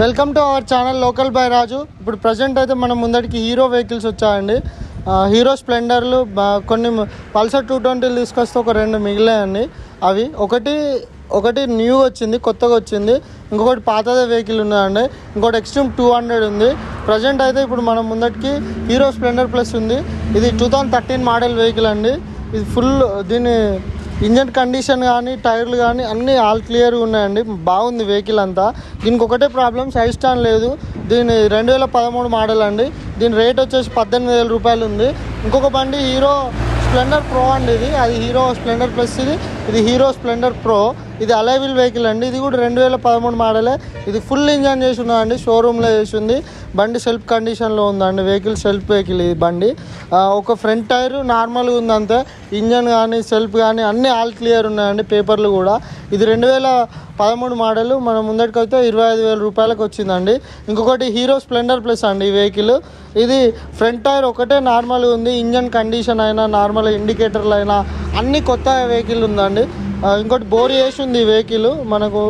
Welcome to our channel local by Raju. ఇప్పుడు present అయితే మనం ముందటికి హీరో వెహికల్స్ వచ్చాయండి. హీరో స్ప్లెండర్లు, కొన్ని పల్సర్ 220 తీసుకొస్తే ఒక 2 మిగిలాయండి. అవి ఒకటి న్యూ వచ్చింది, కొత్తగా వచ్చింది. ఇంకొకటి పాతదే వెహికల్ ఉన్నాయండి. ఇంకోటి ఎక్స్ట్రీమ్ 200 ఉంది. ప్రజెంట్ అయితే ఇప్పుడు మనం ముందటికి హీరో స్ప్లెండర్ ప్లస్ ఉంది. ఇది 2013 మోడల్ వెహికల్ అండి. ఇది ఫుల్ దీని ఇంజన్ కండిషన్ కానీ టైర్లు కానీ అన్నీ ఆల్ క్లియర్గా ఉన్నాయండి. బాగుంది వెహికల్ అంతా. దీనికి ఒకటే ప్రాబ్లం, సైడ్ స్టాండ్ లేదు. దీని 2013 మోడల్ అండి. దీని రేట్ వచ్చేసి 18,000 రూపాయలు ఉంది. ఇంకొక బండి హీరో స్ప్లెండర్ ప్రో అండి. అది హీరో స్ప్లెండర్ ప్లస్, ఇది హీరో స్ప్లెండర్ ప్రో. ఇది అలైవిల్ వెహికల్ అండి. ఇది కూడా 2013 మోడలే. ఇది ఫుల్ ఇంజన్ చేసి ఉన్నదండి, షోరూంలో చేసి ఉంది. బండి సెల్ఫ్ కండిషన్లో ఉందండి. Vehicle self vehicle. ఈ బండి ఒక ఫ్రంట్ టైర్ నార్మల్గా ఉంది అంతే. ఇంజన్ కానీ సెల్ఫ్ కానీ అన్నీ ఆల్ క్లియర్ ఉన్నాయండి, పేపర్లు కూడా. ఇది 2013 మోడల్. మనం ముందటికైతే 25,000 రూపాయలకు వచ్చిందండి. ఇంకొకటి హీరో స్ప్లెండర్ ప్లస్ అండి ఈ వెహికల్. ఇది ఫ్రంట్ టైర్ ఒకటే నార్మల్గా ఉంది. ఇంజన్ కండిషన్ అయినా నార్మల్ ఇండికేటర్లు అయినా అన్నీ కొత్త వెహికల్ ఉందండి. ఇంకోటి బోర్ వేసి ఉంది ఈ వెహికల్ మనకు.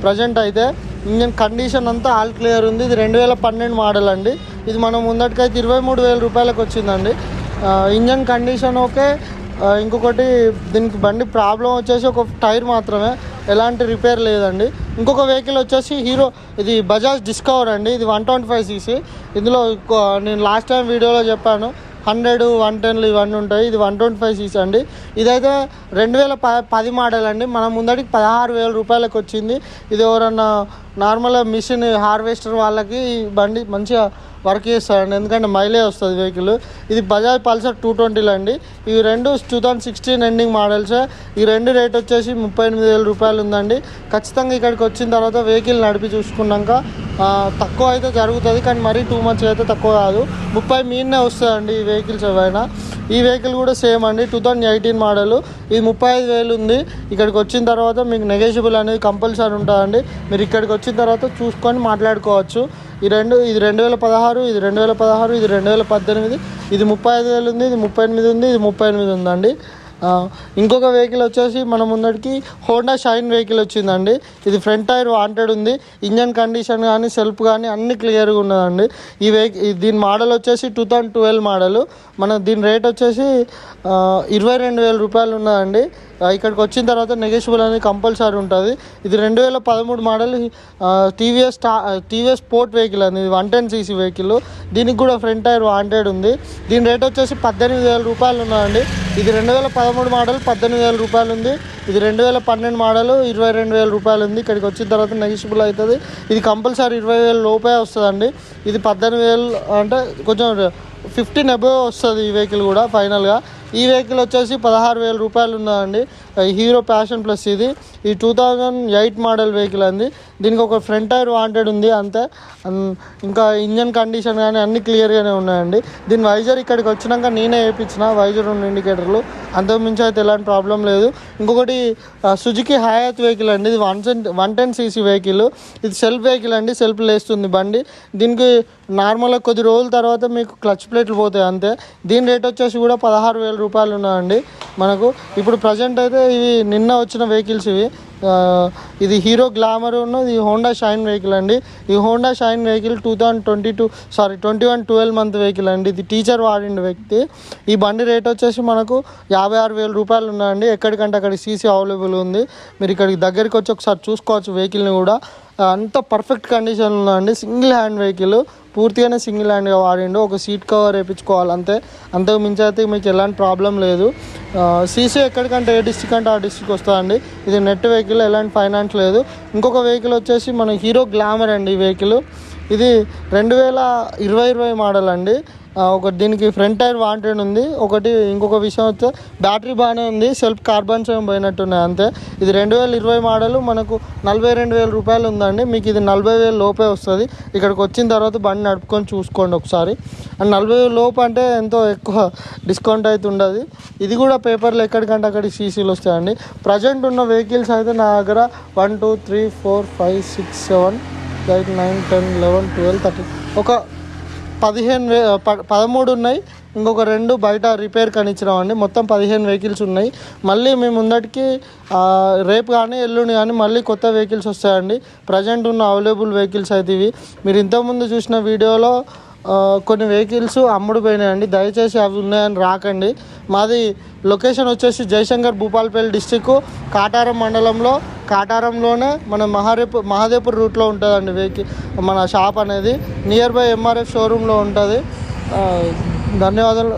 ప్రజెంట్ అయితే ఇంజన్ కండిషన్ అంతా ఆల్ క్లియర్ ఉంది. ఇది 2012 మోడల్ అండి. ఇది మనం ముందటికైతే 23,000 రూపాయలకు వచ్చిందండి. Engine condition okay. ఇంకొకటి దీనికి బండి ప్రాబ్లం వచ్చేసి ఒక టైర్ మాత్రమే, ఎలాంటి రిపేర్ లేదండి. ఇంకొక వెహికల్ వచ్చేసి హీరో, ఇది బజాజ్ డిస్కవర్ అండి. ఇది 125cc. ఇందులో నేను లాస్ట్ టైం వీడియోలో చెప్పాను 100, 110 ఇవన్నీ ఉంటాయి. ఇది 125cc అండి. ఇదైతే 2010 మోడల్ అండి. మనం ముందటికి 16,000 రూపాయలకు వచ్చింది. ఇది ఎవరన్నా నార్మల్గా మిషన్ హార్వెస్టర్ వాళ్ళకి ఈ బండి మంచిగా వర్క్ చేస్తారండి, ఎందుకంటే మైలేజ్ వస్తుంది వెహికల్. ఇది బజాజ్ పల్సర్ 220 అండి. ఇవి రెండు 2016 ఎండింగ్ మోడల్సే. ఈ రెండు రేట్ వచ్చేసి 38,000 రూపాయలు ఉందండి. ఖచ్చితంగా ఇక్కడికి వచ్చిన తర్వాత వెహికల్ నడిపి చూసుకున్నాక తక్కువ అయితే జరుగుతుంది, కానీ మరీ టూ మచ్ అయితే తక్కువ కాదు. 30 మీదనే వస్తుందండి ఈ వెహికల్స్ ఏవైనా. ఈ వెహికల్ కూడా సేమ్ అండి, 2018 మోడల్. ఇది 35,000 ఉంది. ఇక్కడికి వచ్చిన తర్వాత మీకు నెగోషియబుల్ అనేది కంపల్సరీ ఉంటుందండి. మీరు ఇక్కడికి వచ్చిన తర్వాత చూసుకొని మాట్లాడుకోవచ్చు. ఇది 2016, ఇది 2016, ఇది 2018, ఇది 35,000 ఉంది, ఇది 38 ఉంది, ఇది 38 ఉందండి. ఇంకొక వెహికల్ వచ్చేసి మన ముందటికి హోండా షైన్ వెహికల్ వచ్చిందండి. ఇది ఫ్రంట్ టైర్ వాంటెడ్ ఉంది. ఇంజన్ కండిషన్ కానీ సెల్ఫ్ కానీ అన్ని క్లియర్గా ఉన్నదండి. దీని మోడల్ వచ్చేసి 2012 మోడల్. దీని రేట్ వచ్చేసి 22,000 రూపాయలు ఉన్నదండి. ఇక్కడికి వచ్చిన తర్వాత నెగోషియబుల్ అనేది కంపల్సరీ ఉంటుంది. ఇది 2013 మోడల్ టీవీఎస్ స్పోర్ట్ వెహికల్ అండి. ఇది 110cc వెహికల్. దీనికి కూడా ఫ్రంట్ టైర్ వాంటెడ్ ఉంది. దీని రేట్ వచ్చేసి 18,000 రూపాయలు ఉన్నదండి. ఇది 2013 మోడల్ 18,000 రూపాయలు ఉంది. ఇది 2012 మోడల్ 22,000 రూపాయలు ఉంది. ఇక్కడికి వచ్చిన తర్వాత నెగోషియబుల్ అవుతుంది. ఇది కంపల్సరీ 20,000 లోపే వస్తుందండి. ఇది 18,000 అంటే కొంచెం 15 అబోవ్ వస్తుంది ఈ వెహికల్ కూడా ఫైనల్గా. ఈ వెహికల్ వచ్చేసి 16,000 రూపాయలు ఉన్నదండి. Hero passion plus. ఇది 2008 మోడల్ వెహికల్ అండి. దీనికి ఒక ఫ్రంట్ టైర్ వాంటెడ్ ఉంది అంతే. ఇంకా ఇంజన్ కండిషన్ కానీ అన్నీ క్లియర్గానే ఉన్నాయండి. దీని వైజర్ ఇక్కడికి వచ్చినాక నేనే వేయించిన, వైజర్ ఉన్న ఇండికేటర్లు. అంతకుమించి అయితే ఎలాంటి ప్రాబ్లం లేదు. ఇంకొకటి సుజుకి హయాత్ వెహికల్ అండి. ఇది 110cc వెహికల్. ఇది సెల్ఫ్ వెహికల్ అండి, సెల్ఫ్ లేస్తుంది బండి. దీనికి నార్మల్గా కొద్ది రోజుల తర్వాత మీకు క్లచ్ ప్లేట్లు పోతాయి అంతే. దీని రేట్ వచ్చేసి కూడా 16,000 రూపాయలు ఉన్నాయండి మనకు. ఇప్పుడు ప్రజెంట్ అయితే ఇవి నిన్న వచ్చిన వెహికల్స్ ఇవి. ఇది హీరో గ్లామర్ ఉన్నది హోండా షైన్ వెహికల్ అండి. ఈ Honda shine vehicle 21 12 month vehicle అండి. ఇది టీచర్ వాడిన వ్యక్తి. ఈ బండి రేట్ వచ్చేసి మనకు 56,000 రూపాయలు ఉన్నాయండి. ఎక్కడికంటే అక్కడికి సీసీ అవైలబుల్ ఉంది. మీరు ఇక్కడికి దగ్గరికి వచ్చి ఒకసారి చూసుకోవచ్చు వెహికల్ని కూడా. అంత పర్ఫెక్ట్ కండిషన్ ఉందండి. సింగిల్ హ్యాండ్ వెహికల్, పూర్తిగానే సింగిల్ హ్యాండ్గా వాడిండు. ఒక సీట్ కవర్ వేయించుకోవాలి అంతే. అంతకు మించి అయితే మీకు ఎలాంటి ప్రాబ్లం లేదు. సీసీ ఎక్కడికంటే ఏ డిస్ట్రిక్ట్ అంటే ఆ డిస్ట్రిక్ట్ వస్తుందండి. ఇది నెట్ వెహికల్, ఎలాంటి ఫైనాన్స్ లేదు. ఇంకొక వెహికల్ వచ్చేసి మన హీరో గ్లామర్ అండి ఈ వెహికల్. ఇది 2020 మోడల్ అండి. దీనికి ఫ్రంట్ టైర్ వాంటెడ్ ఉంది. ఇంకొక విషయం వస్తే బ్యాటరీ బాగానే ఉంది, సెల్ఫ్ కార్బన్స్ ఏం పోయినట్టున్నాయి అంతే. ఇది 2020 మోడల్ మనకు 42,000 రూపాయలు ఉందండి. మీకు ఇది 40,000 లోపే వస్తుంది. ఇక్కడికి వచ్చిన తర్వాత బండి నడుపుకొని చూసుకోండి ఒకసారి. అండ్ 40,000 లోపు అంటే ఎంతో ఎక్కువ డిస్కౌంట్ అయితే ఉండదు. ఇది కూడా పేపర్లు ఎక్కడికంటే అక్కడికి సీసీలు వస్తాయండి. ప్రజెంట్ ఉన్న వెహికల్స్ అయితే నా దగ్గర 1 2 3 4 5 6 7 8 9 10 11 12 13 ఒక 13 ఉన్నాయి. ఇంకొక 2 బయట రిపేర్ కనిచ్చినామండి. మొత్తం 15 వెహికల్స్ ఉన్నాయి. మళ్ళీ మేము ముందటికి రేపు కానీ ఎల్లుండి కానీ మళ్ళీ కొత్త వెహికల్స్ వస్తాయండి. ప్రజెంట్ ఉన్న అవైలబుల్ వెహికల్స్ అయితే ఇవి. మీరు ఇంతకుముందు చూసిన వీడియోలో కొన్ని వెహికల్స్ అమ్ముడు పోయినాయండి. దయచేసి అవి ఉన్నాయని రాకండి. మాది లొకేషన్ వచ్చేసి జయశంకర్ భూపాలపల్లి డిస్టిక్ కాటారం మండలంలో, కాటారంలోనే మన మహాదేవ్పూర్ రూట్లో ఉంటుందండి వెహికల్ మన షాప్ అనేది. నియర్ బై ఎంఆర్ఎఫ్ షోరూంలో ఉంటుంది. ధన్యవాదాలు.